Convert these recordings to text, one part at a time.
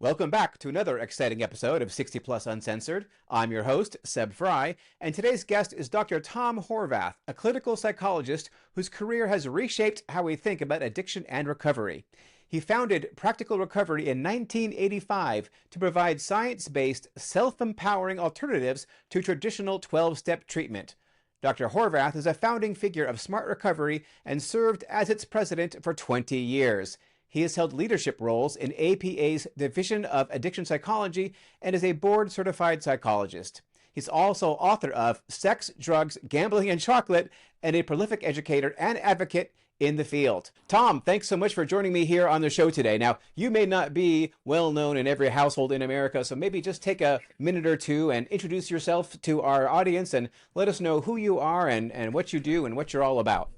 Welcome back to another exciting episode of 60 Plus Uncensored. I'm your host, Seb Fry, and today's guest is Dr. Tom Horvath, a clinical psychologist whose career has reshaped how we think about addiction and recovery. He founded Practical Recovery in 1985 to provide science-based, self-empowering alternatives to traditional 12-step treatment. Dr. Horvath is a founding figure of Smart Recovery and served as its president for 20 years. He has held leadership roles in APA's Division of Addiction Psychology and is a board-certified psychologist. He's also author of Sex, Drugs, Gambling, and Chocolate, and a prolific educator and advocate in the field. Tom, thanks so much for joining me here on the show today. Now, you may not be well known in every household in America, so maybe just take a minute or two and introduce yourself to our audience and let us know who you are and what you do and what you're all about.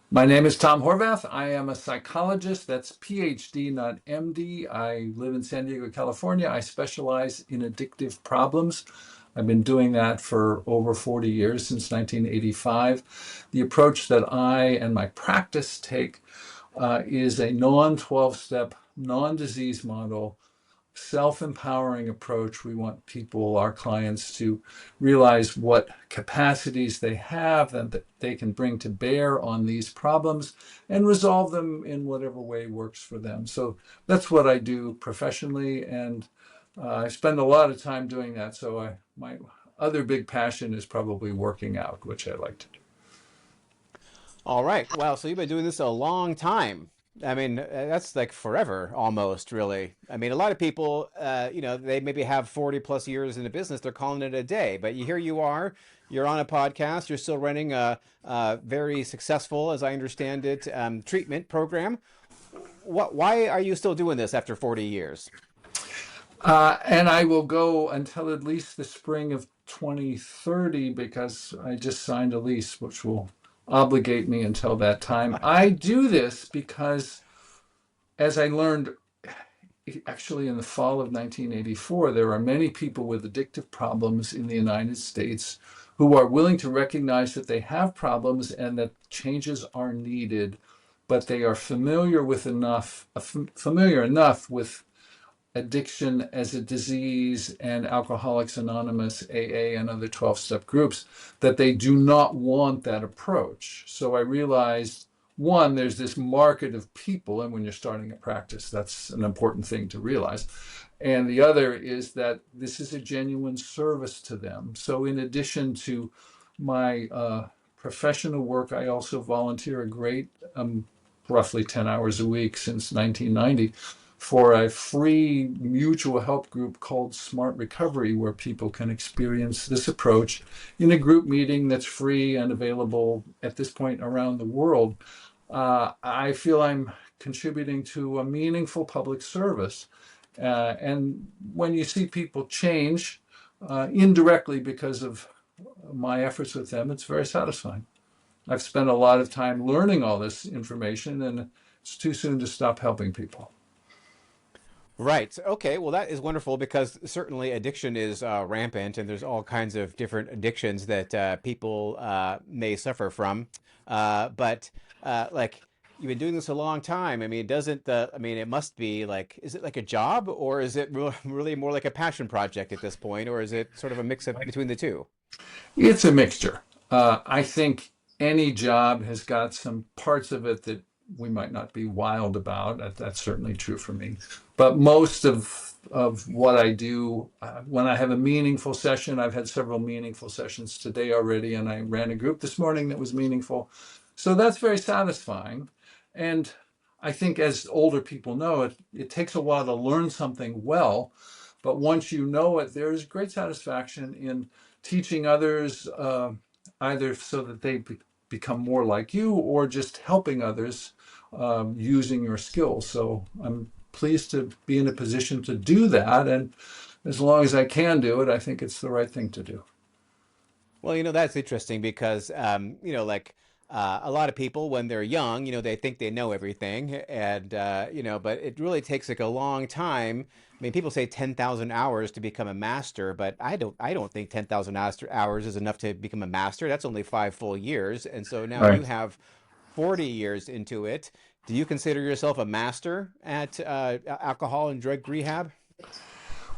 My name is Tom Horvath. I am a psychologist. That's PhD, not MD. I live in San Diego, California. I specialize in addictive problems. I've been doing that for over 40 years, since 1985. The approach that I and my practice take is a non-12-step, non-disease model, self-empowering approach. We want people, our clients, to realize what capacities they have and that they can bring to bear on these problems and resolve them in whatever way works for them. So that's what I do professionally, and I spend a lot of time doing that. So my other big passion is probably working out, which I like to do. All right. Wow. So you've been doing this a long time. I mean, that's like forever almost, really. I mean, a lot of people, they maybe have 40 plus years in the business. They're calling it a day. But here you are, you're on a podcast, you're still running a very successful, as I understand it, treatment program. Why are you still doing this after 40 years? And I will go until at least the spring of 2030 because I just signed a lease, which will obligate me until that time. I do this because, as I learned actually in the fall of 1984, there are many people with addictive problems in the United States who are willing to recognize that they have problems and that changes are needed, but they are familiar enough with addiction as a disease and Alcoholics Anonymous, AA, and other 12-step groups, that they do not want that approach. So I realized, one, there's this market of people, and when you're starting a practice, that's an important thing to realize. And the other is that this is a genuine service to them. So in addition to my professional work, I also volunteer a great, roughly 10 hours a week since 1990, for a free mutual help group called Smart Recovery, where people can experience this approach in a group meeting that's free and available at this point around the world. I feel I'm contributing to a meaningful public service. And when you see people change indirectly because of my efforts with them, it's very satisfying. I've spent a lot of time learning all this information, and it's too soon to stop helping people. Right. Okay. Well, that is wonderful because certainly addiction is rampant, and there's all kinds of different addictions that people may suffer from. But like you've been doing this a long time. I mean, it must be like, is it like a job, or is it really more like a passion project at this point, or is it sort of a mix of between the two? It's a mixture. I think any job has got some parts of it that we might not be wild about. That's certainly true for me. But most of what I do, when I have a meaningful session, I've had several meaningful sessions today already, and I ran a group this morning that was meaningful. So that's very satisfying. And I think, as older people know, it takes a while to learn something well. But once you know it, there is great satisfaction in teaching others, either so that they become more like you, or just helping others using your skills. So I'm pleased to be in a position to do that. And as long as I can do it, I think it's the right thing to do. Well, that's interesting because, a lot of people when they're young, they think they know everything. And, but it really takes like a long time. I mean, people say 10,000 hours to become a master, but I don't think 10,000 hours is enough to become a master. That's only 5 full years. And so now you Right. have 40 years into it. Do you consider yourself a master at alcohol and drug rehab?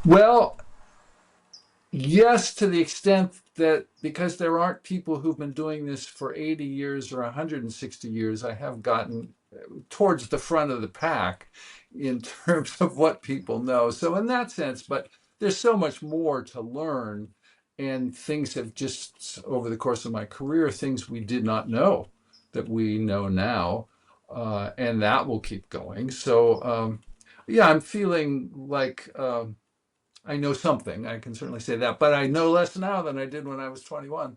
Well, yes, to the extent that because there aren't people who've been doing this for 80 years or 160 years, I have gotten towards the front of the pack in terms of what people know. So, in that sense, but there's so much more to learn. And things have just, over the course of my career, things we did not know that we know now. And that will keep going. So, yeah, I'm feeling like. I know something. I can certainly say that, but I know less now than I did when I was 21.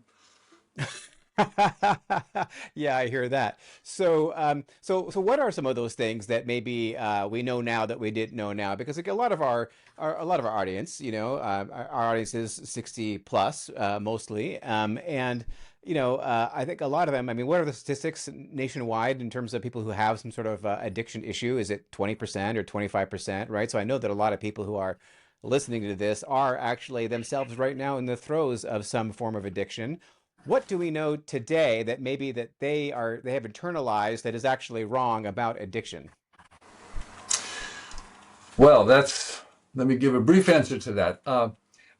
Yeah, I hear that. So what are some of those things that maybe we know now that we didn't know now? Because like a lot of a lot of our audience, our audience is 60 plus mostly, and I think a lot of them. I mean, what are the statistics nationwide in terms of people who have some sort of addiction issue? Is it 20% or 25%? Right. So I know that a lot of people who are listening to this are actually themselves right now in the throes of some form of addiction. What do we know today that maybe that they have internalized that is actually wrong about addiction? Well, let me give a brief answer to that.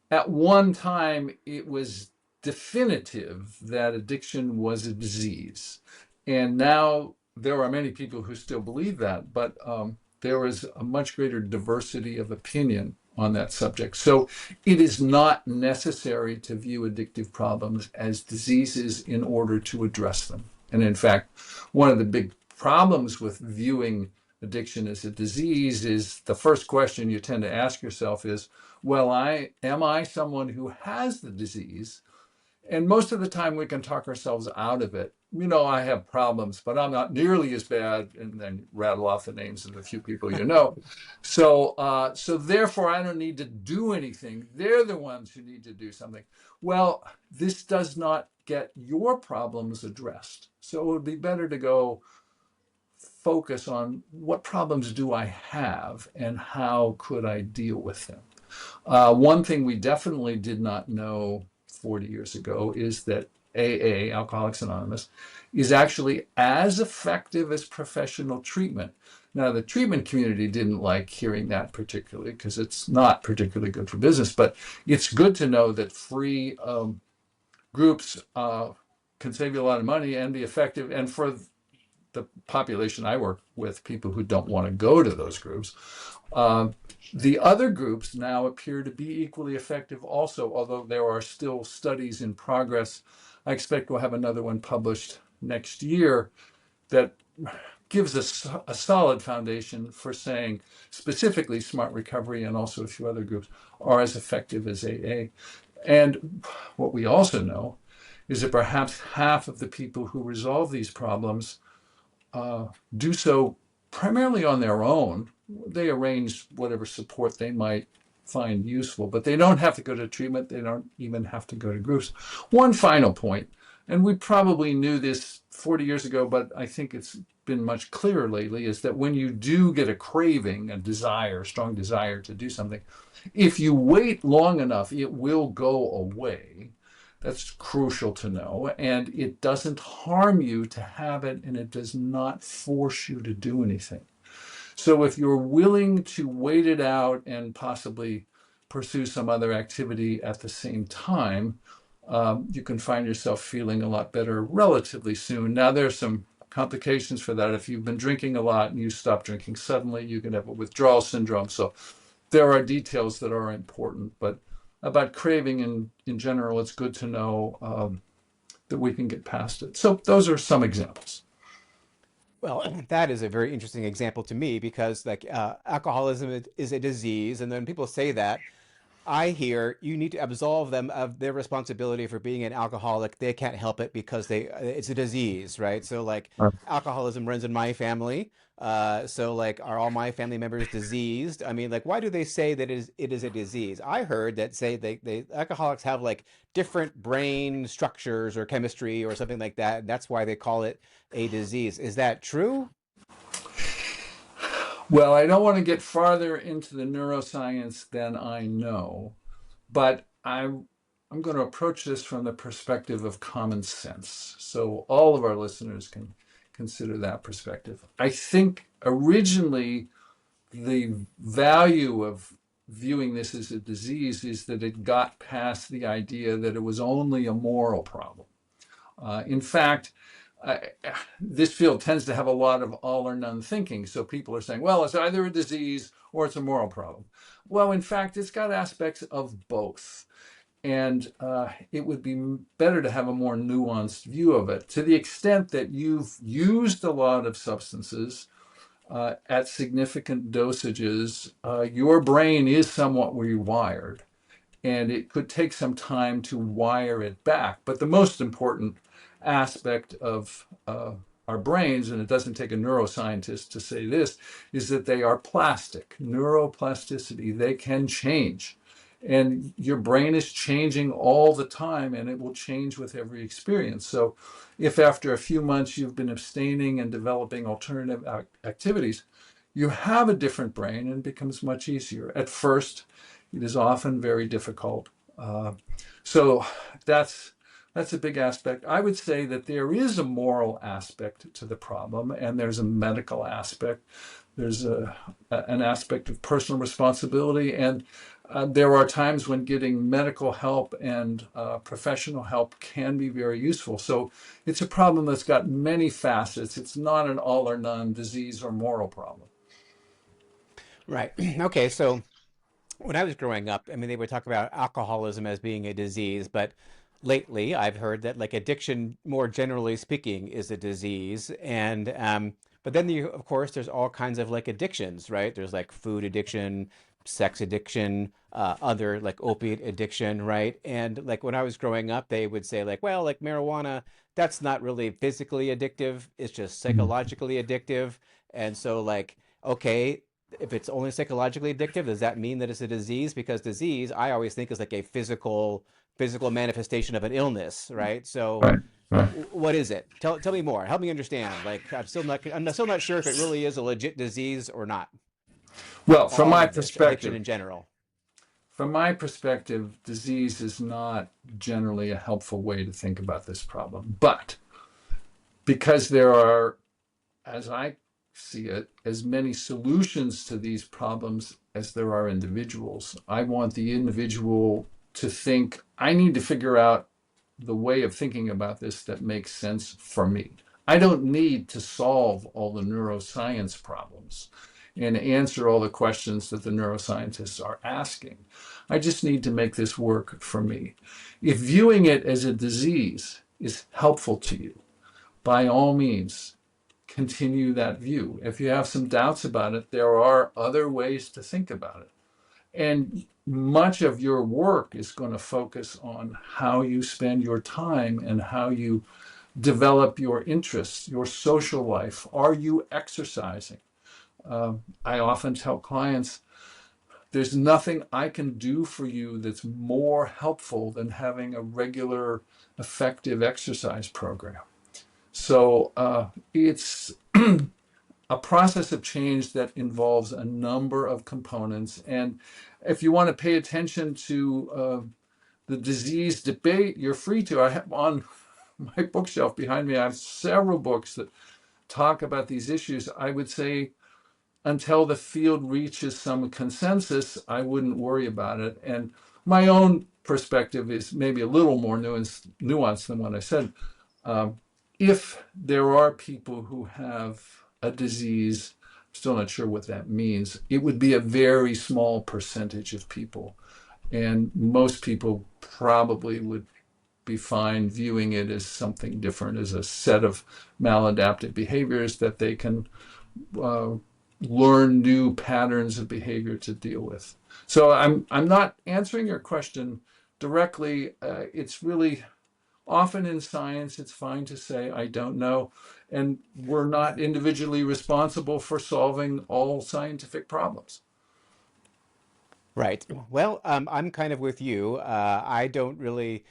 At one time, it was definitive that addiction was a disease. And now there are many people who still believe that, but there is a much greater diversity of opinion on that subject. So it is not necessary to view addictive problems as diseases in order to address them. And in fact, one of the big problems with viewing addiction as a disease is the first question you tend to ask yourself is, well, am I someone who has the disease? And most of the time we can talk ourselves out of it. I have problems, but I'm not nearly as bad, and then rattle off the names of the few people you know. So therefore, I don't need to do anything. They're the ones who need to do something. Well, this does not get your problems addressed. So it would be better to go focus on what problems do I have and how could I deal with them. One thing we definitely did not know 40 years ago is that AA, Alcoholics Anonymous, is actually as effective as professional treatment. Now, the treatment community didn't like hearing that particularly because it's not particularly good for business, but it's good to know that free groups can save you a lot of money and be effective. And for the population I work with, people who don't want to go to those groups, the other groups now appear to be equally effective also, although there are still studies in progress. I expect we'll have another one published next year that gives us a solid foundation for saying specifically Smart Recovery and also a few other groups are as effective as AA. And what we also know is that perhaps half of the people who resolve these problems do so primarily on their own. They arrange whatever support they might find useful, but they don't have to go to treatment. They don't even have to go to groups. One final point, and we probably knew this 40 years ago, but I think it's been much clearer lately, is that when you do get a craving, a desire, a strong desire to do something, if you wait long enough, it will go away. That's crucial to know. And it doesn't harm you to have it, and it does not force you to do anything. So if you're willing to wait it out and possibly pursue some other activity at the same time, you can find yourself feeling a lot better relatively soon. Now, there's some complications for that. If you've been drinking a lot and you stop drinking suddenly, you can have a withdrawal syndrome. So there are details that are important, but about craving in general, it's good to know that we can get past it. So those are some examples. Well, that is a very interesting example to me because like alcoholism is a disease, and then people say that, I hear you need to absolve them of their responsibility for being an alcoholic. They can't help it because it's a disease, right? So like alcoholism runs in my family. So like are all my family members diseased? I mean, like why do they say that it is a disease? I heard that say they alcoholics have like different brain structures or chemistry or something like that. That's why they call it a disease. Is that true? Well, I don't want to get farther into the neuroscience than I know, but I'm going to approach this from the perspective of common sense. So all of our listeners can consider that perspective. I think originally the value of viewing this as a disease is that it got past the idea that it was only a moral problem. In fact, this field tends to have a lot of all or none thinking. So people are saying, well, it's either a disease or it's a moral problem. Well, in fact, it's got aspects of both. And it would be better to have a more nuanced view of it. To the extent that you've used a lot of substances at significant dosages, your brain is somewhat rewired, and it could take some time to wire it back. But the most important aspect of our brains, and it doesn't take a neuroscientist to say this, is that they are plastic. Neuroplasticity, they can change. And your brain is changing all the time, and it will change with every experience. So if after a few months you've been abstaining and developing alternative activities, you have a different brain and it becomes much easier. At first, it is often very difficult. So that's a big aspect. I would say that there is a moral aspect to the problem, and there's a medical aspect. There's an aspect of personal responsibility, and there are times when getting medical help and professional help can be very useful. So it's a problem that's got many facets. It's not an all or none disease or moral problem. Right. Okay. So when I was growing up, I mean, they would talk about alcoholism as being a disease, but lately I've heard that like addiction, more generally speaking, is a disease. And but then you, of course, there's all kinds of like addictions, right? There's like food addiction, sex addiction, other like opiate addiction, right? And like when I was growing up, they would say like, well, like marijuana, that's not really physically addictive, it's just Mhm. psychologically addictive. And so like, okay, if it's only psychologically addictive, does that mean that it's a disease? Because disease, I always think is like a physical manifestation of an illness, right? So Right, right. what is it? Tell me more. Help me understand. Like I'm still not sure if it really is a legit disease or not. Well, All of addiction in general. from my perspective, disease is not generally a helpful way to think about this problem. But because there are, as I see it, as many solutions to these problems as there are individuals, I want the individual to think, I need to figure out the way of thinking about this that makes sense for me. I don't need to solve all the neuroscience problems and answer all the questions that the neuroscientists are asking. I just need to make this work for me. If viewing it as a disease is helpful to you, by all means, continue that view. If you have some doubts about it, there are other ways to think about it. And much of your work is going to focus on how you spend your time and how you develop your interests, your social life. Are you exercising? I often tell clients, there's nothing I can do for you that's more helpful than having a regular, effective exercise program. So it's a process of change that involves a number of components. And if you want to pay attention to the disease debate, you're free to. I have on my bookshelf behind me, I have several books that talk about these issues. I would say until the field reaches some consensus, I wouldn't worry about it. And my own perspective is maybe a little more nuanced than what I said. Um, if there are people who have a disease, I'm still not sure what that means, it would be a very small percentage of people. And most people probably would be fine viewing it as something different, as a set of maladaptive behaviors that they can uh, learn new patterns of behavior to deal with. So I'm not answering your question directly. It's really often in science, it's fine to say, I don't know. And we're not individually responsible for solving all scientific problems. Right. Well, I'm kind of with you. I don't really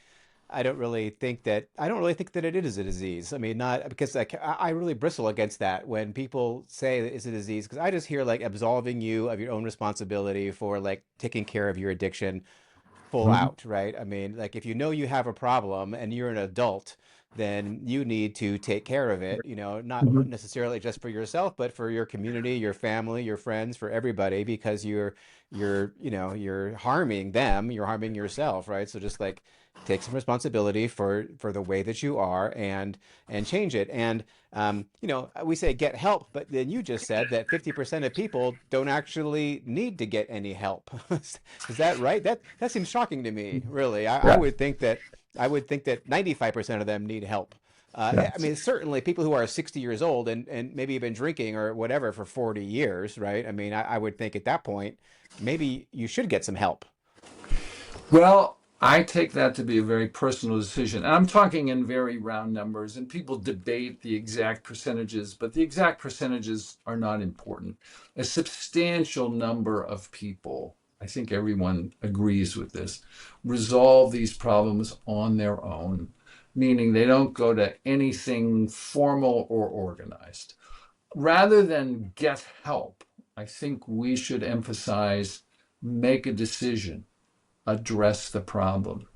think that it is a disease. I mean, not because like I really bristle against that when people say that it's a disease because I just hear like absolving you of your own responsibility for like taking care of your addiction full Mhm. out, right? I mean, like if you know you have a problem and you're an adult, then you need to take care of it, not Mhm. necessarily just for yourself, but for your community, your family, your friends, for everybody, because you're harming them, you're harming yourself, right? So just like take some responsibility for the way that you are and change it. And we say get help, but then you just said that 50% of people don't actually need to get any help. Is that right? That seems shocking to me, really. I Yeah, would think that 95% of them need help. yeah. I mean, certainly people who are 60 years old and maybe have been drinking or whatever for 40 years, right? I mean, I would think at that point, maybe you should get some help. Well, I take that to be a very personal decision. And I'm talking in very round numbers, and people debate the exact percentages, but the exact percentages are not important. A substantial number of people, I think everyone agrees with this, resolve these problems on their own, meaning they don't go to anything formal or organized. Rather than get help, I think we should emphasize make a decision, address the problem,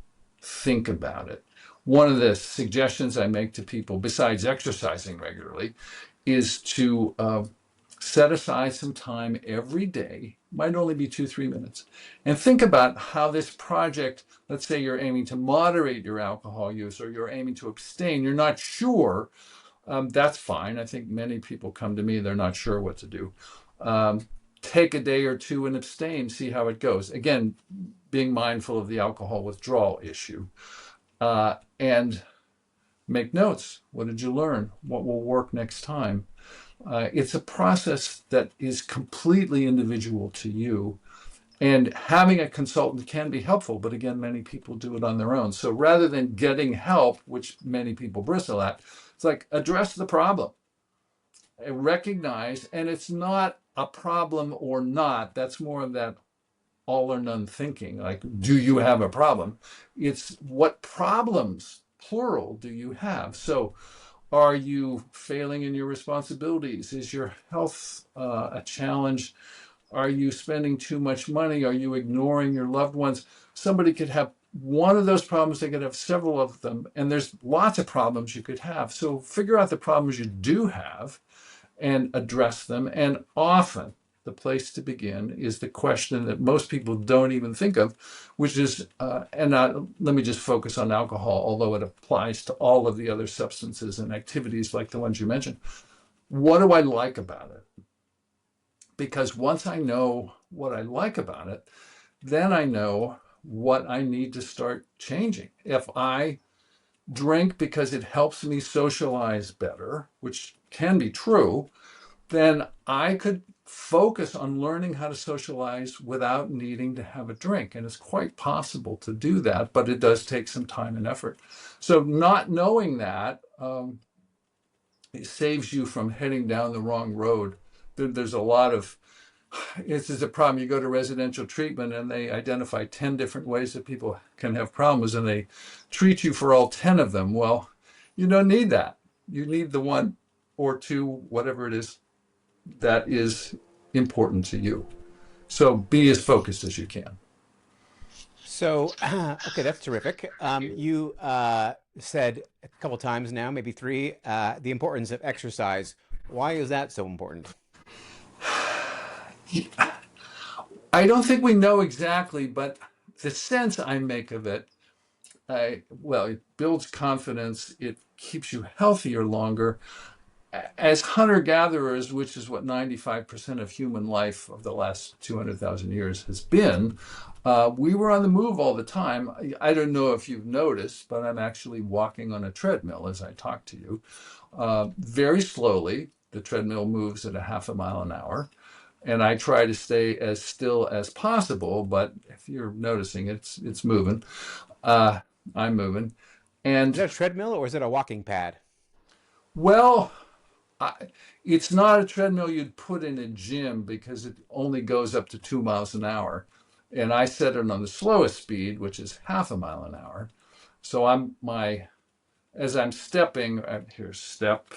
think about it. One of the suggestions I make to people, besides exercising regularly, is to set aside some time every day, might only be 2, 3 minutes, and think about how this project, let's say you're aiming to moderate your alcohol use or you're aiming to abstain, you're not sure, that's fine. I think many people come to me, they're not sure what to do. Take a day or two and abstain, see how it goes. Again, being mindful of the alcohol withdrawal issue. And make notes. What did you learn? What will work next time? It's a process that is completely individual to you. And having a consultant can be helpful, but again, many people do it on their own. So rather than getting help, which many people bristle at, it's like address the problem, recognize, and it's not a problem or not. That's more of that all or none thinking. Like, do you have a problem? It's what problems, plural, do you have? So, are you failing in your responsibilities? Is your health a challenge? Are you spending too much money? Are you ignoring your loved ones? Somebody could have one of those problems, they could have several of them, and there's lots of problems you could have. So figure out the problems you do have and address them. And often the place to begin is the question that most people don't even think of, which is, let me just focus on alcohol, although it applies to all of the other substances and activities like the ones you mentioned. What do I like about it? Because once I know what I like about it, then I know what I need to start changing. If I drink because it helps me socialize better, which can be true, then I could focus on learning how to socialize without needing to have a drink. And it's quite possible to do that, but it does take some time and effort. So, not knowing that it saves you from heading down the wrong road. There's a lot of this is a problem. You go to residential treatment and they identify 10 different ways that people can have problems and they treat you for all 10 of them. Well, you don't need that. You need the one or two, whatever it is, that is important to you. So be as focused as you can. So, okay, that's terrific. You said a couple times now, maybe three, the importance of exercise. Why is that so important? I don't think we know exactly, but the sense I make of it, it builds confidence. It keeps you healthier longer. As hunter gatherers, which is what 95% of human life of the last 200,000 years has been, we were on the move all the time. I don't know if you've noticed, but I'm actually walking on a treadmill as I talk to you. Very slowly, the treadmill moves at a half a mile an hour. And I try to stay as still as possible, but if you're noticing, it's moving. Uh, I'm moving. Is And that a treadmill or is it a walking pad? well, I, it's not a treadmill you'd put in a gym because it only goes up to 2 miles an hour. And I set it on the slowest speed, which is half a mile an hour. So as I'm stepping, here, step,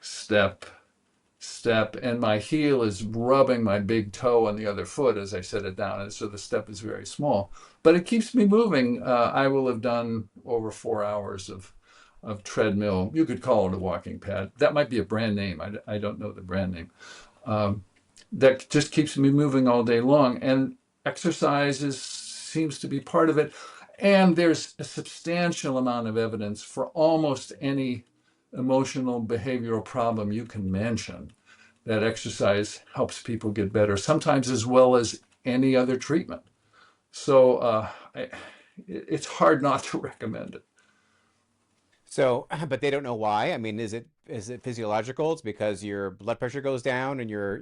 step, step, and my heel is rubbing my big toe on the other foot as I set it down. And so the step is very small, but it keeps me moving. I will have done over 4 hours of of treadmill. You could call it a walking pad. That might be a brand name. I don't know the brand name. Um, that just keeps me moving all day long. And seems to be part of it. And there's a substantial amount of evidence for almost any emotional behavioral problem you can mention that exercise helps people get better, sometimes as well as any other treatment. So it's hard not to recommend it. So, but they don't know why. I mean, is it physiological? It's because your blood pressure goes down and you're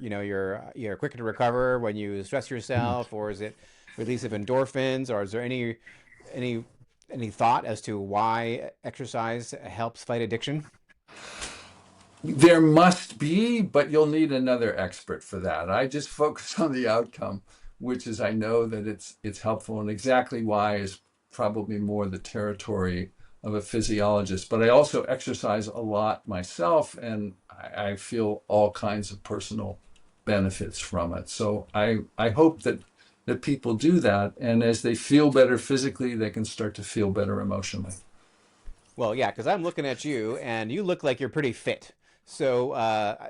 quicker to recover when you stress yourself, or is it release of endorphins, or is there any any thought as to why exercise helps fight addiction? There must be, but you'll need another expert for that. I just focus on the outcome, which is I know that it's helpful, and exactly why is probably more the territory of a physiologist. But I also exercise a lot myself, and I feel all kinds of personal benefits from it. So I hope that people do that, and as they feel better physically, they can start to feel better emotionally. Well, yeah, because I'm looking at you and you look like you're pretty fit. So,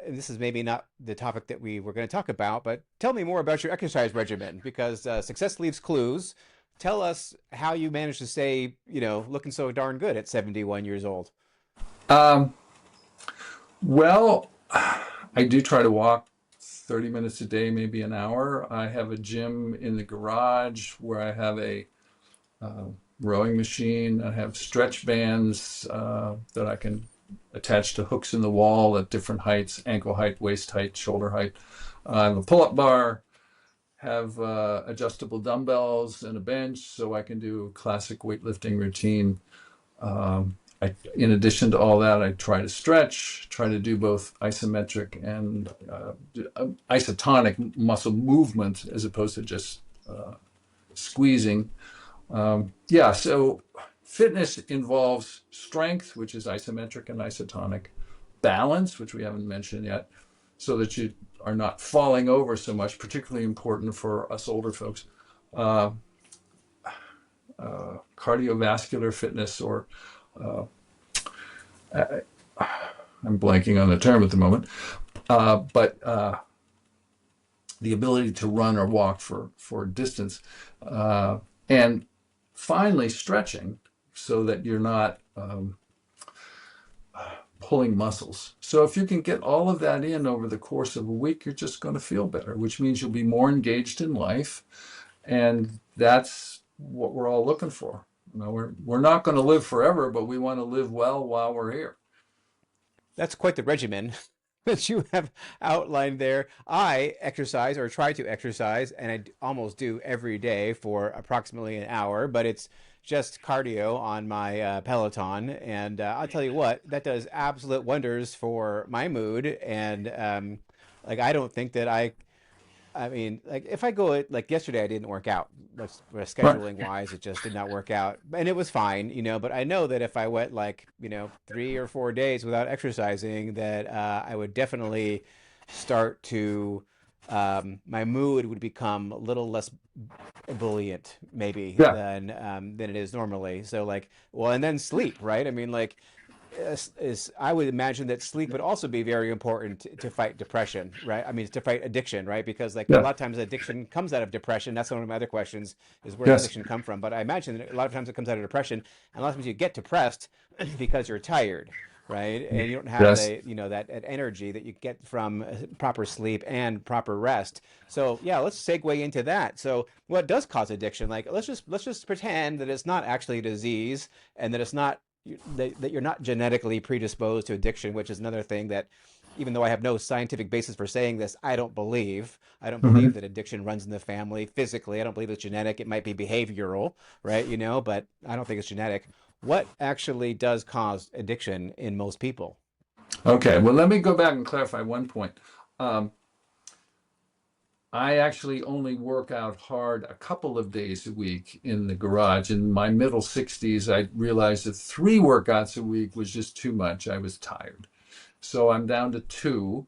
this is maybe not the topic that we were going to talk about, but tell me more about your exercise regimen because success leaves clues. Tell us how you managed to stay, looking so darn good at 71 years old. Um, well, I do try to walk 30 minutes a day, maybe an hour. I have a gym in the garage where I have a uh, rowing machine. I have stretch bands that I can attach to hooks in the wall at different heights, ankle height, waist height, shoulder height. I have a pull-up bar, have adjustable dumbbells and a bench so I can do a classic weightlifting routine. In addition to all that, I try to stretch, try to do both isometric and isotonic muscle movement as opposed to just squeezing. Yeah, so fitness involves strength, which is isometric and isotonic, balance, which we haven't mentioned yet, so that you are not falling over so much, particularly important for us older folks. Uh, Cardiovascular fitness, or uh, I, I'm blanking on the term at the moment, but the ability to run or walk for distance. And finally, stretching so that you're not pulling muscles. So if you can get all of that in over the course of a week, you're just going to feel better, which means you'll be more engaged in life. And that's what we're all looking for. We're not going to live forever, but we want to live well while we're here. That's quite the regimen that you have outlined there. I exercise or try to exercise, and almost do every day for approximately an hour, but it's just cardio on my Peloton. And I'll tell you what, that does absolute wonders for my mood. And like, I don't think that I mean, like if I go like yesterday, I didn't work out. That's Right. scheduling wise, it just did not work out, and it was fine, But I know that if I went like 3 or 4 days without exercising, that I would definitely start to my mood would become a little less ebullient, maybe Yeah. than it is normally. So like, well, and then sleep, right? I mean, like is I would imagine that sleep would also be very important to fight depression, right? I mean, to fight addiction, right? Because like a Yeah. lot of times addiction comes out of depression. That's one of my other questions is where does Yes. addiction come from? But I imagine that a lot of times it comes out of depression, and a lot of times you get depressed because you're tired, right? And you don't have Yes. the that energy that you get from proper sleep and proper rest. So yeah, let's segue into that. So what does cause addiction? Like let's just pretend that it's not actually a disease and that it's not that you're not genetically predisposed to addiction, which is another thing that, even though I have no scientific basis for saying this, I don't believe. I don't believe Mhm. that addiction runs in the family physically. I don't believe it's genetic. It might be behavioral, right? But I don't think it's genetic. What actually does cause addiction in most people? Okay. Well, let me go back and clarify one point. Um, I actually only work out hard a couple of days a week in the garage. In my middle 60s, I realized that 3 workouts a week was just too much. I was tired. So I'm down to two.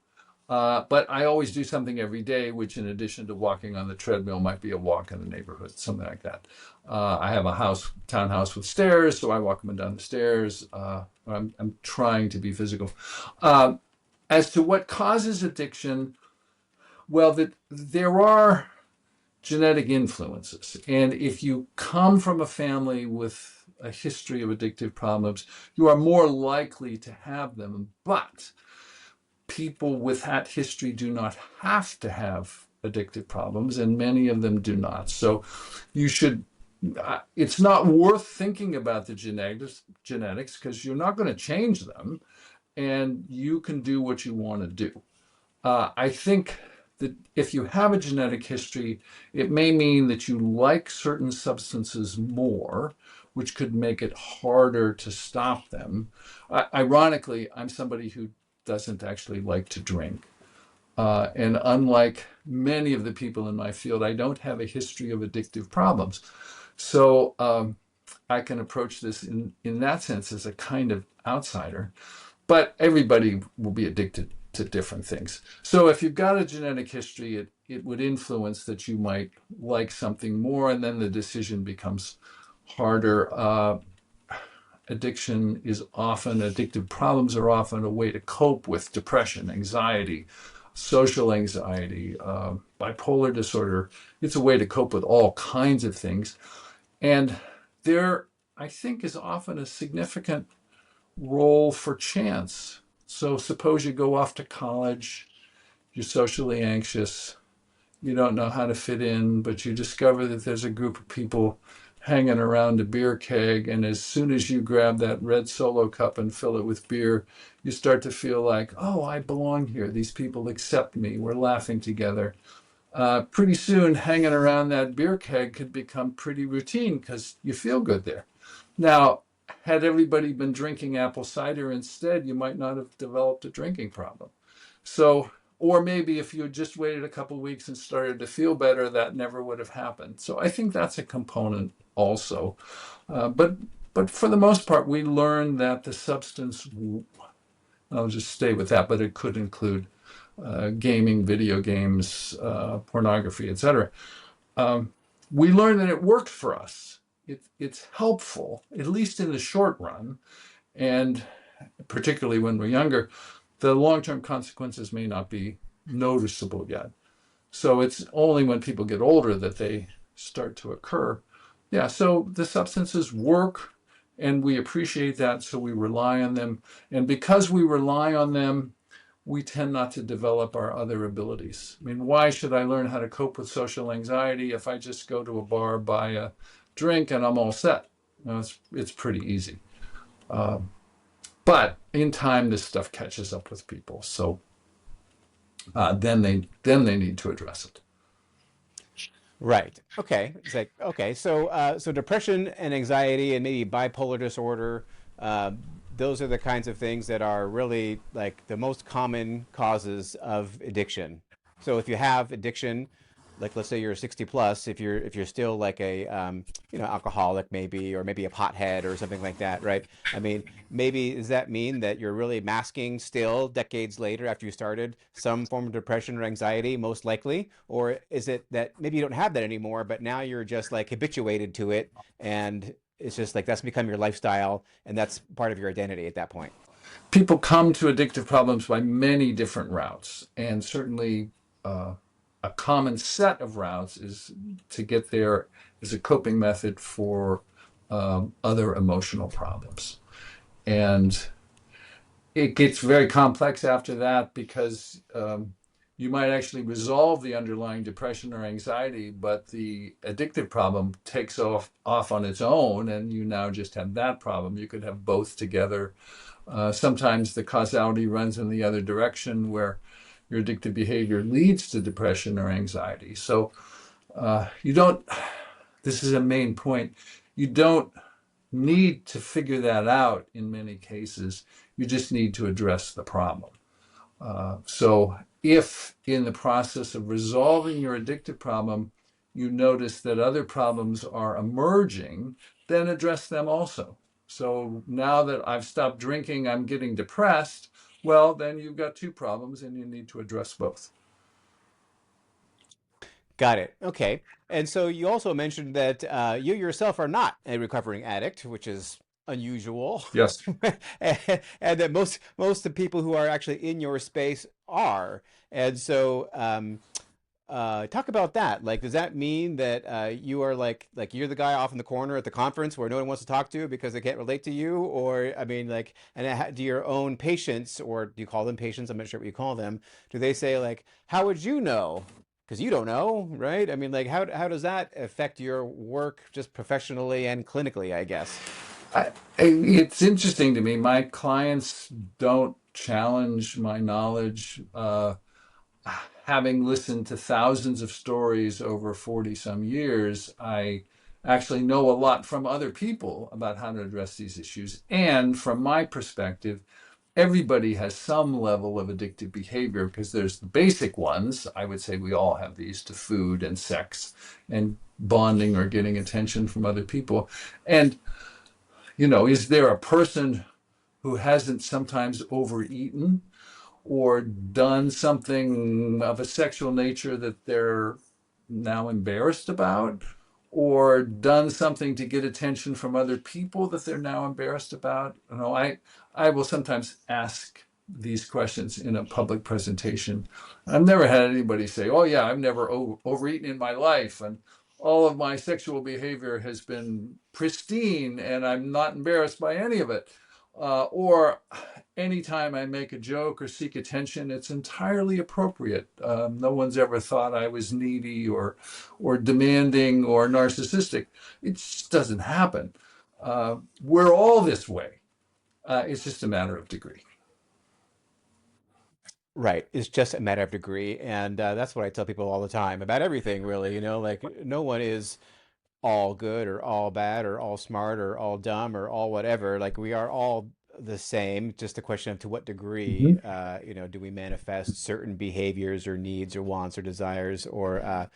But I always do something every day, which in addition to walking on the treadmill might be a walk in the neighborhood, something like that. I have a townhouse with stairs, so I walk up and down the stairs. I'm trying to be physical. Uh, as to what causes addiction, well, there are genetic influences. And if you come from a family with a history of addictive problems, you are more likely to have them. But people with that history do not have to have addictive problems, and many of them do not. So you should. It's not worth thinking about the genetics because you're not going to change them, and you can do what you want to do. I think that if you have a genetic history, it may mean that you like certain substances more, which could make it harder to stop them. Ironically, I'm somebody who doesn't actually like to drink. And unlike many of the people in my field, I don't have a history of addictive problems. So I can approach this in that sense as a kind of outsider. But everybody will be addicted to different things. So if you've got a genetic history, it would influence that you might like something more, and then the decision becomes harder. Addiction is often, addictive problems are often a way to cope with depression, anxiety, social anxiety, bipolar disorder. It's a way to cope with all kinds of things. And there, I think, is often a significant role for chance. So suppose you go off to college, you're socially anxious, you don't know how to fit in, but you discover that there's a group of people hanging around a beer keg, and as soon as you grab that red Solo cup and fill it with beer, you start to feel like, oh, I belong here. These people accept me. We're laughing together. Pretty soon, hanging around that beer keg could become pretty routine because you feel good there. Now, had everybody been drinking apple cider instead, you might not have developed a drinking problem. So, or maybe if you had just waited a couple of weeks and started to feel better, that never would have happened. So I think that's a component also. But for the most part, we learn that the substance, I'll just stay with that, but it could include gaming, video games, pornography, etc. We learn that it works for us. It's helpful, at least in the short run, and particularly when we're younger, the long-term consequences may not be noticeable yet. So it's only when people get older that they start to occur. Yeah, so the substances work and we appreciate that, so we rely on them. And because we rely on them, we tend not to develop our other abilities. I mean, why should I learn how to cope with social anxiety if I just go to a bar, buy a drink, and I'm all set? You it's pretty easy. But in time, this stuff catches up with people. So then they need to address it. Right. Okay. It's like okay. So depression and anxiety and maybe bipolar disorder, uh, those are the kinds of things that are really like the most common causes of addiction. So if you have addiction, like let's say you're 60 plus, if you're still like a alcoholic maybe, or maybe a pothead or something like that, right? I mean, maybe does that mean that you're really masking still decades later after you started some form of depression or anxiety, most likely? Or is it that maybe you don't have that anymore, but now you're just like habituated to it, and it's just like that's become your lifestyle and that's part of your identity at that point? People come to addictive problems by many different routes, and certainly a common set of routes is to get there as a coping method for other emotional problems. And it gets very complex after that because you might actually resolve the underlying depression or anxiety, but the addictive problem takes off on its own, and you now just have that problem. You could have both together. Sometimes the causality runs in the other direction, where your addictive behavior leads to depression or anxiety. So you don't, this is a main point, you don't need to figure that out in many cases. You just need to address the problem. So if in the process of resolving your addictive problem, you notice that other problems are emerging, then address them also. So now that I've stopped drinking, I'm getting depressed. Well, then you've got two problems and you need to address both. Got it. Okay. And so you also mentioned that you yourself are not a recovering addict, which is unusual, Yes. and that most of the people who are actually in your space are. And so, talk about that. Like, does that mean that you are like you're the guy off in the corner at the conference where no one wants to talk to because they can't relate to you? Or I mean, like, and do your own patients, or do you call them patients? I'm not sure what you call them. Do they say like, how would you know? Because you don't know, right? I mean, like, how does that affect your work just professionally and clinically, I guess? It's interesting to me. My clients don't challenge my knowledge. Having listened to thousands of stories over 40 some years, I actually know a lot from other people about how to address these issues. And from my perspective, everybody has some level of addictive behavior because there's the basic ones. I would say we all have these to food and sex and bonding or getting attention from other people. And, is there a person who hasn't sometimes overeaten or done something of a sexual nature that they're now embarrassed about, or done something to get attention from other people that they're now embarrassed about? I will sometimes ask these questions in a public presentation. I've never had anybody say, "Oh yeah, I've never overeaten in my life, and all of my sexual behavior has been pristine, and I'm not embarrassed by any of it." Or anytime I make a joke or seek attention, it's entirely appropriate. No one's ever thought I was needy or demanding or narcissistic. It just doesn't happen. We're all this way. It's just a matter of degree. Right. It's just a matter of degree. And that's what I tell people all the time about everything, really. Like no one is all good or all bad or all smart or all dumb or all whatever. Like we are all the same. Just a question of to what degree, Mhm. do we manifest certain behaviors or needs or wants or desires or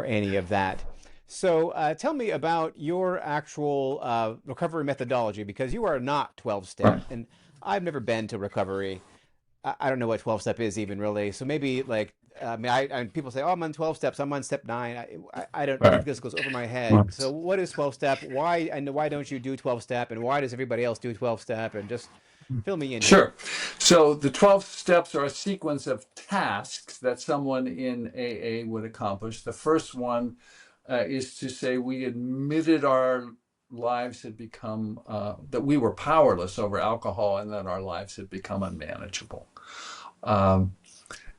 any of that. So tell me about your actual recovery methodology because you are not 12 Right. step and I've never been to recovery. I don't know what 12 step is even really. So maybe like I mean, people say, "Oh, I'm on 12 steps. I'm on step 9." I don't. Right. This goes over my head. Right. So, what is 12 step? Why don't you do 12 step? And why does everybody else do 12 step? And just fill me in here. Sure. So the 12 steps are a sequence of tasks that someone in AA would accomplish. The first one is to say we admitted our lives had become, that we were powerless over alcohol and that our lives had become unmanageable. Um,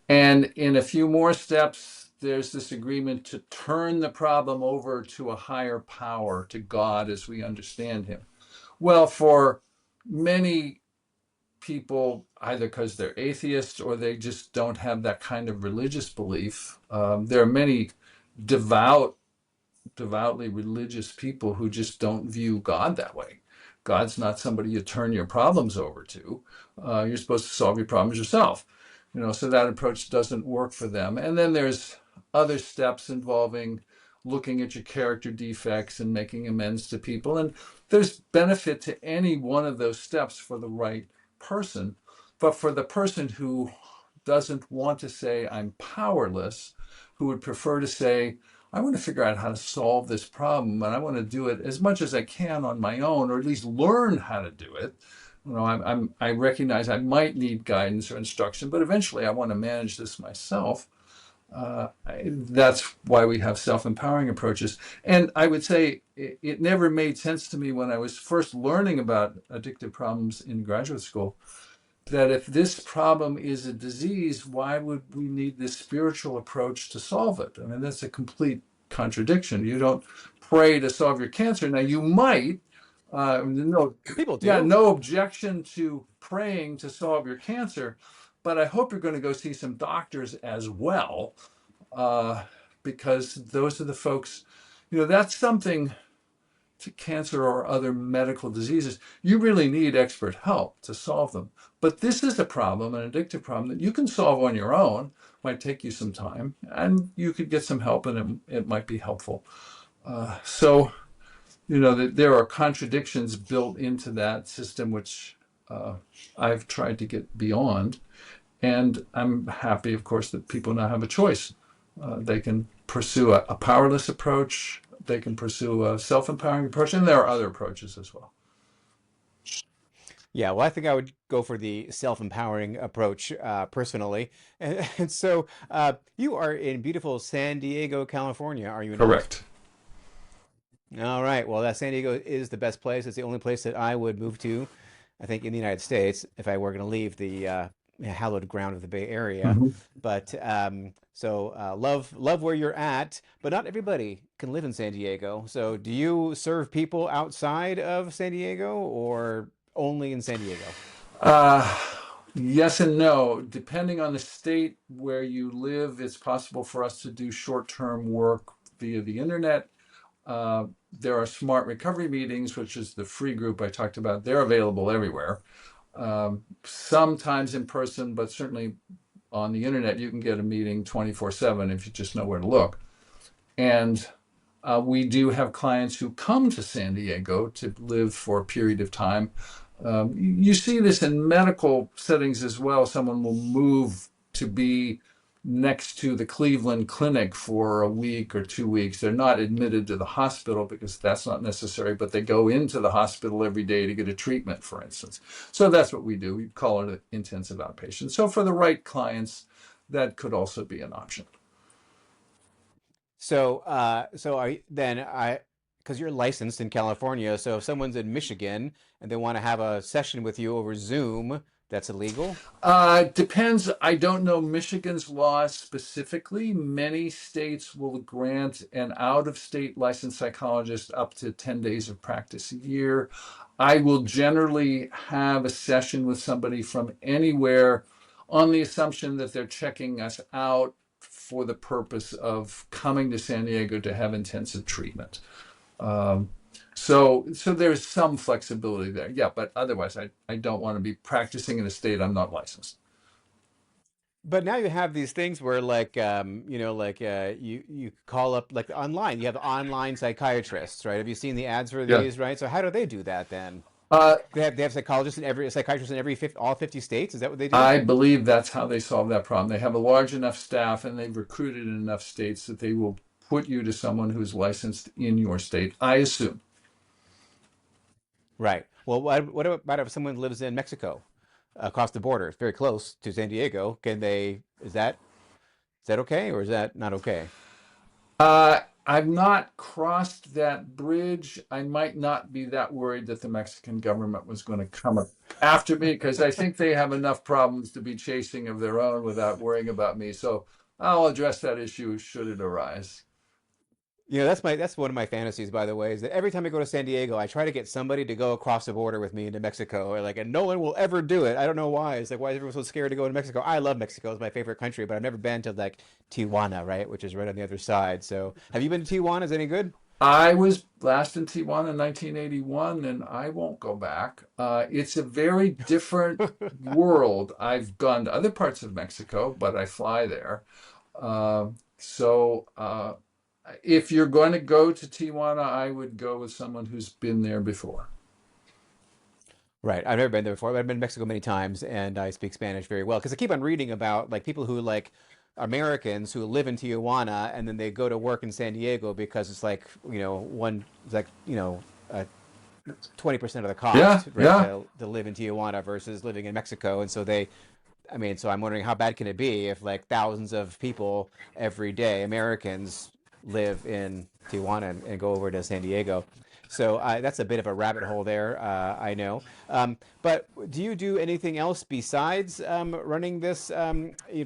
and in a few more steps, there's this agreement to turn the problem over to a higher power, to God as we understand him. Well, for many people, either because they're atheists or they just don't have that kind of religious belief, there are many devout devoutly religious people who just don't view God that way. God's not somebody you turn your problems over to. You're supposed to solve your problems yourself. So that approach doesn't work for them. And then there's other steps involving looking at your character defects and making amends to people. And there's benefit to any one of those steps for the right person. But for the person who doesn't want to say, I'm powerless, who would prefer to say, I want to figure out how to solve this problem, and I want to do it as much as I can on my own, or at least learn how to do it. I recognize I might need guidance or instruction, but eventually I want to manage this myself. That's why we have self-empowering approaches. And I would say it never made sense to me when I was first learning about addictive problems in graduate school that if this problem is a disease, why would we need this spiritual approach to solve it? I mean, that's a complete contradiction. You don't pray to solve your cancer. Now, you might, no, People yeah, do. no objection to praying to solve your cancer, but I hope you're going to go see some doctors as well, uh, because those are the folks, that's something to cancer or other medical diseases, you really need expert help to solve them. But this is a problem, an addictive problem that you can solve on your own. Might take you some time, and you could get some help, and it might be helpful. There are contradictions built into that system, which I've tried to get beyond. And I'm happy, of course, that people now have a choice. They can pursue a powerless approach, they can pursue a self empowering approach, and there are other approaches as well. Yeah, well, I think I would go for the self-empowering approach personally. And so you are in beautiful San Diego, California, are you not? Correct. All right. Well, that San Diego is the best place. It's the only place that I would move to, I think, in the United States if I were going to leave the hallowed ground of the Bay Area. Mhm. But love where you're at, but not everybody can live in San Diego. So, do you serve people outside of San Diego or only in San Diego? Uh, yes and no. Depending on the state where you live, it's possible for us to do short-term work via the internet. Uh, there are smart recovery meetings, which is the free group I talked about. They're available everywhere. Sometimes in person, but certainly on the internet, you can get a meeting 24/7 if you just know where to look. And we do have clients who come to San Diego to live for a period of time. You see this in medical settings as well. Someone will move to be next to the Cleveland Clinic for a week or 2 weeks. They're not admitted to the hospital because that's not necessary, but they go into the hospital every day to get a treatment, for instance. So that's what we do. We call it an intensive outpatient. So for the right clients, that could also be an option. So are you, then I because you're licensed in California, so if someone's in Michigan and they want to have a session with you over Zoom, that's illegal? Depends. I don't know Michigan's laws specifically. Many states will grant an out-of-state licensed psychologist up to 10 days of practice a year. I will generally have a session with somebody from anywhere on the assumption that they're checking us out for the purpose of coming to San Diego to have intensive treatment. Um, so there's some flexibility there. Yeah, but otherwise, I don't want to be practicing in a state I'm not licensed. But now you have these things where like you call up like online, you have online psychiatrists, right? Have you seen the ads for Yeah. these, right? So how do they do that then? Uh, They have psychiatrists in all 50 states. Is that what they do? I believe that's how they solve that problem. They have a large enough staff and they've recruited in enough states that they will put you to someone who's licensed in your state, I assume. Right. Well, what about if someone lives in Mexico, across the border, it's very close to San Diego? Can they, is that okay or is that not okay? I've not crossed that bridge. I might not be that worried that the Mexican government was going to come after me because I think they have enough problems to be chasing of their own without worrying about me. So I'll address that issue should it arise. That's one of my fantasies, by the way, is that every time I go to San Diego, I try to get somebody to go across the border with me into Mexico, or like, and no one will ever do it. I don't know why. It's like, why is everyone so scared to go to Mexico? I love Mexico; it's my favorite country, but I've never been to like Tijuana, right, which is right on the other side. So, have you been to Tijuana? Is it any good? I was last in Tijuana in 1981, and I won't go back. It's a very different world. I've gone to other parts of Mexico, but I fly there. So if you're going to go to Tijuana, I would go with someone who's been there before. Right. I've never been there before, but I've been to Mexico many times and I speak Spanish very well because I keep on reading about like people who like Americans who live in Tijuana and then they go to work in San Diego because it's like, it's like, 20% of the Yeah, cost, right, yeah. to live in Tijuana versus living in Mexico. And so so I'm wondering how bad can it be if like thousands of people every day, Americans, live in Tijuana and go over to San Diego. So that's a bit of a rabbit hole there, I know. But do you do anything else besides running this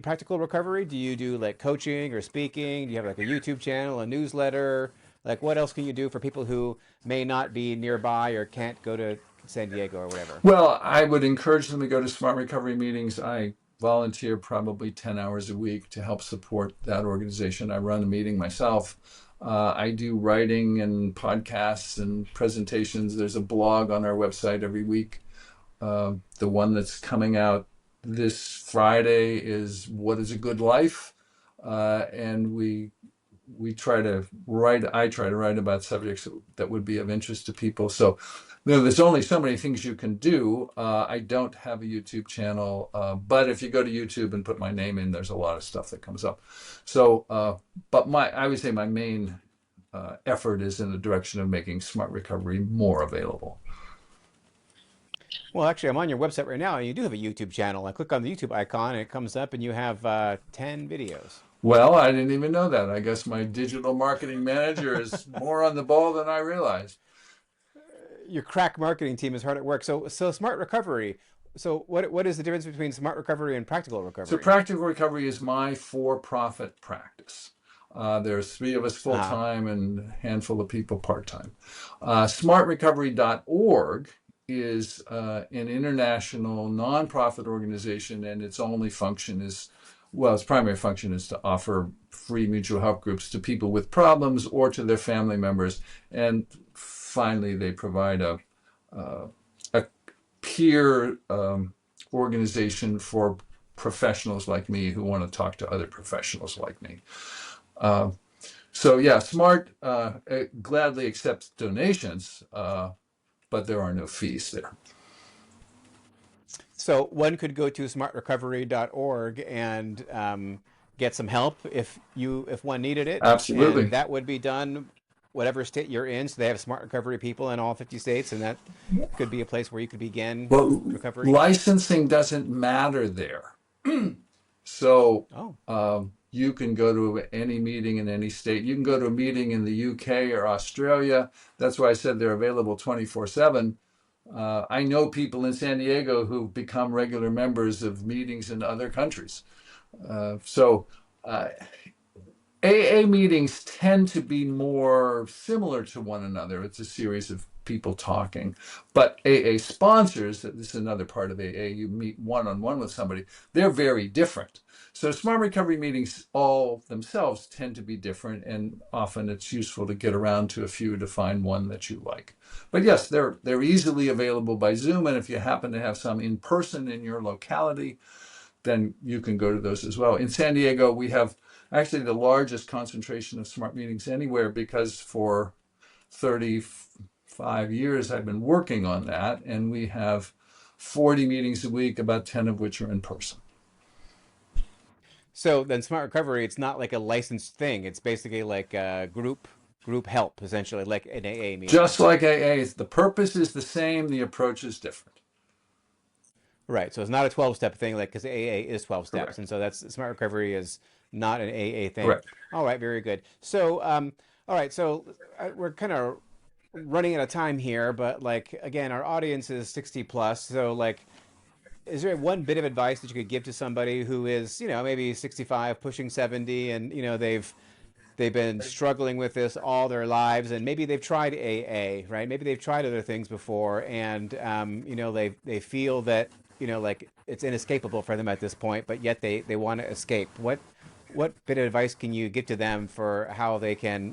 practical recovery? Do you do like coaching or speaking? Do you have like a YouTube channel, a newsletter? Like what else can you do for people who may not be nearby or can't go to San Diego or whatever? Well, I would encourage them to go to Smart Recovery meetings. I volunteer probably 10 hours a week to help support that organization. I run a meeting myself. I do writing and podcasts and presentations. There's a blog on our website every week. The one that's coming out this Friday is What is a Good Life? And we try to write, I try to write about subjects that would be of interest to people. So there's only so many things you can do. I don't have a YouTube channel, but if you go to YouTube and put my name in, there's a lot of stuff that comes up. So, but I would say my main effort is in the direction of making smart recovery more available. Well, actually, I'm on your website right now, and you do have a YouTube channel. I click on the YouTube icon, and it comes up, and you have 10 videos. Well, I didn't even know that. I guess my digital marketing manager is more on the ball than I realized. Your crack marketing team is hard at work. So smart recovery. So what is the difference between smart recovery and practical So recovery? Practical Recovery is my for-profit practice. There's three of us Uh-huh. full-time and a handful of people part-time. Smartrecovery.org is an international nonprofit organization, and its only function is, well, its primary function is to offer free mutual help groups to people with problems or to their family members. And finally, they provide a peer organization for professionals like me who want to talk to other professionals like me. Uh, so yeah, Smart gladly accepts donations, but there are no fees there. So one could go to smartrecovery.org and get some help if one needed it, and Absolutely. that would be done whatever state you're in. So they have smart recovery people in all 50 states, and that could be a place where you could begin Well, recovery. licensing doesn't matter there. So Oh, you can go to any meeting in any state. You can go to a meeting in the UK or Australia. That's why I said they're available 24/7. I know people in San Diego who've become regular members of meetings in other countries. So uh, AA meetings tend to be more similar to one another. It's a series of people talking. But AA sponsors, this is another part of AA, you meet one on one with somebody, they're very different. So smart recovery meetings all themselves tend to be different, and often it's useful to get around to a few to find one that you like. But yes, they're easily available by Zoom, and if you happen to have some in person in your locality, then you can go to those as well. In San Diego, we have actually the largest concentration of smart meetings anywhere because for 35 years I've been working on that, and we have 40 meetings a week, about 10 of which are in person. so then smart recovery, it's not like a licensed thing. It's basically like group help, essentially, like an AA meeting. Just like AA, the purpose is the same, the approach is different. Right. So it's not a 12-step thing, like because AA is 12 steps, and Correct. so that's smart recovery is not an AA thing. Correct. All right, very good. So, all right, so we're kind of running out of time here, but like again, our audience is 60 plus. So, like, is there one bit of advice that you could give to somebody who is, maybe 65, pushing 70, and they've been struggling with this all their lives, and maybe they've tried AA, right? Maybe they've tried other things before, and they feel that like it's inescapable for them at this point, but yet they want to escape. What bit of advice can you give to them for how they can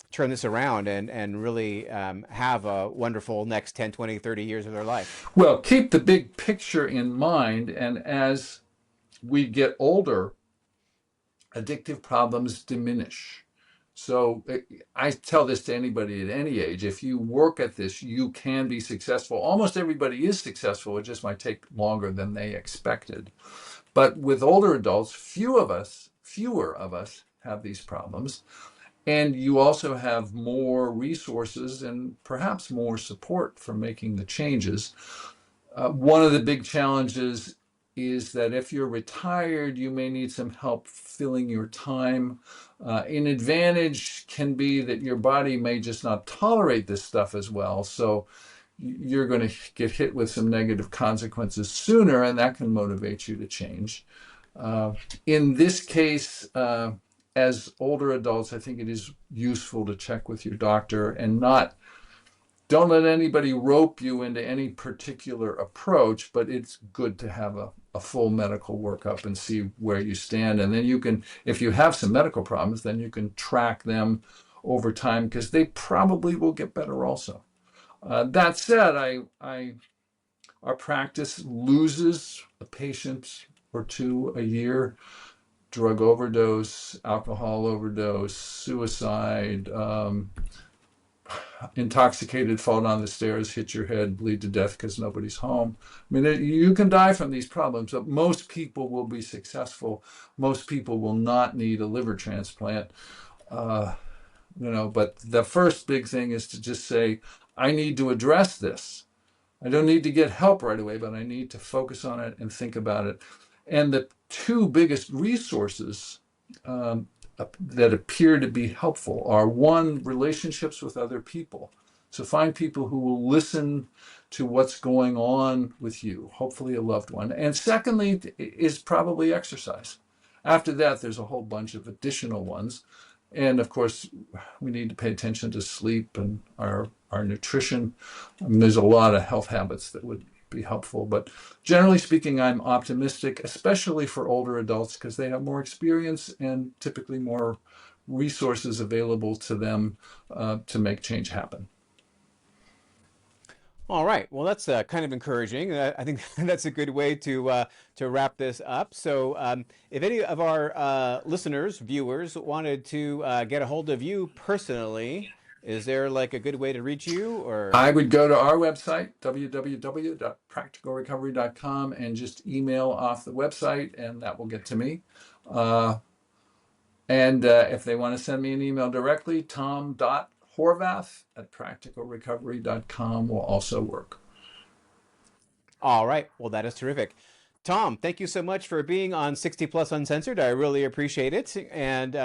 turn this around and really have a wonderful next 10, 20, 30 years of their life? Well, keep the big picture in mind, and as we get older, addictive problems diminish. So I tell this to anybody at any age. If you work at this, you can be successful. Almost everybody is successful. It just might take longer than they expected. But with older adults, fewer of us have these problems. And you also have more resources and perhaps more support for making the changes. One of the big challenges is that if you're retired, you may need some help filling your time. An advantage can be that your body may just not tolerate this stuff as well. So you're going to get hit with some negative consequences sooner, and that can motivate you to change. Uh, in this case, as older adults, I think it is useful to check with your doctor and not don't let anybody rope you into any particular approach, but it's good to have a full medical workup and see where you stand. And then you can, if you have some medical problems, then you can track them over time because they probably will get better also. That said, our practice loses a patient or two a year. Drug overdose, alcohol overdose, suicide, intoxicated, fall down the stairs, hit your head, bleed to death because nobody's home. I mean, you can die from these problems, but most people will be successful. Most people will not need a liver transplant. Uh, but the first big thing is to just say, I need to address this. I don't need to get help right away, but I need to focus on it and think about it. And the two biggest resources that appear to be helpful are, one, relationships with other people. So find people who will listen to what's going on with you, hopefully a loved one. And secondly, is probably exercise. After that, there's a whole bunch of additional ones. And of course, we need to pay attention to sleep and our nutrition. I mean, there's a lot of health habits that would be helpful. But generally speaking, I'm optimistic, especially for older adults, because they have more experience and typically more resources available to them to make change happen. All right. Well, that's kind of encouraging. I think that's a good way to wrap this up. So, if any of our listeners, viewers, wanted to get a hold of you personally, is there like a good way to reach you? Or I would go to our website, www.practicalrecovery.com, and just email off the website, and that will get to me. And if they want to send me an email directly, tom.horvath@practicalrecovery.com will also work. all right. Well, that is terrific. Tom, thank you so much for being on 60 Plus Uncensored. I really appreciate it, and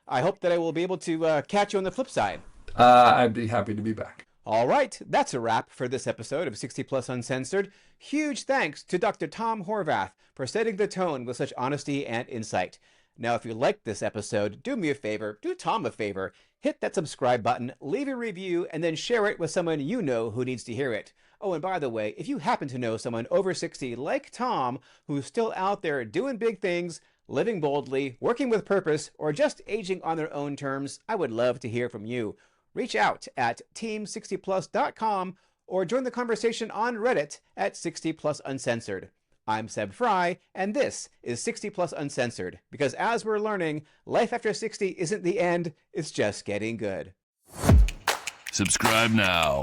I hope that I will be able to catch you on the flip side. I'd be happy to be back. All right, that's a wrap for this episode of 60 Plus Uncensored. Huge thanks to Dr. Tom Horvath for setting the tone with such honesty and insight. Now, if you liked this episode, do me a favor, do Tom a favor, hit that subscribe button, leave a review, and then share it with someone you know who needs to hear it. Oh, and by the way, if you happen to know someone over 60 like Tom who's still out there doing big things, living boldly, working with purpose, or just aging on their own terms, I would love to hear from you. Reach out at team60plus.com or join the conversation on Reddit at 60 Plus Uncensored. I'm Seb Fry, and this is 60 Plus Uncensored, because as we're learning, life after 60 isn't the end, it's just getting good. Subscribe now.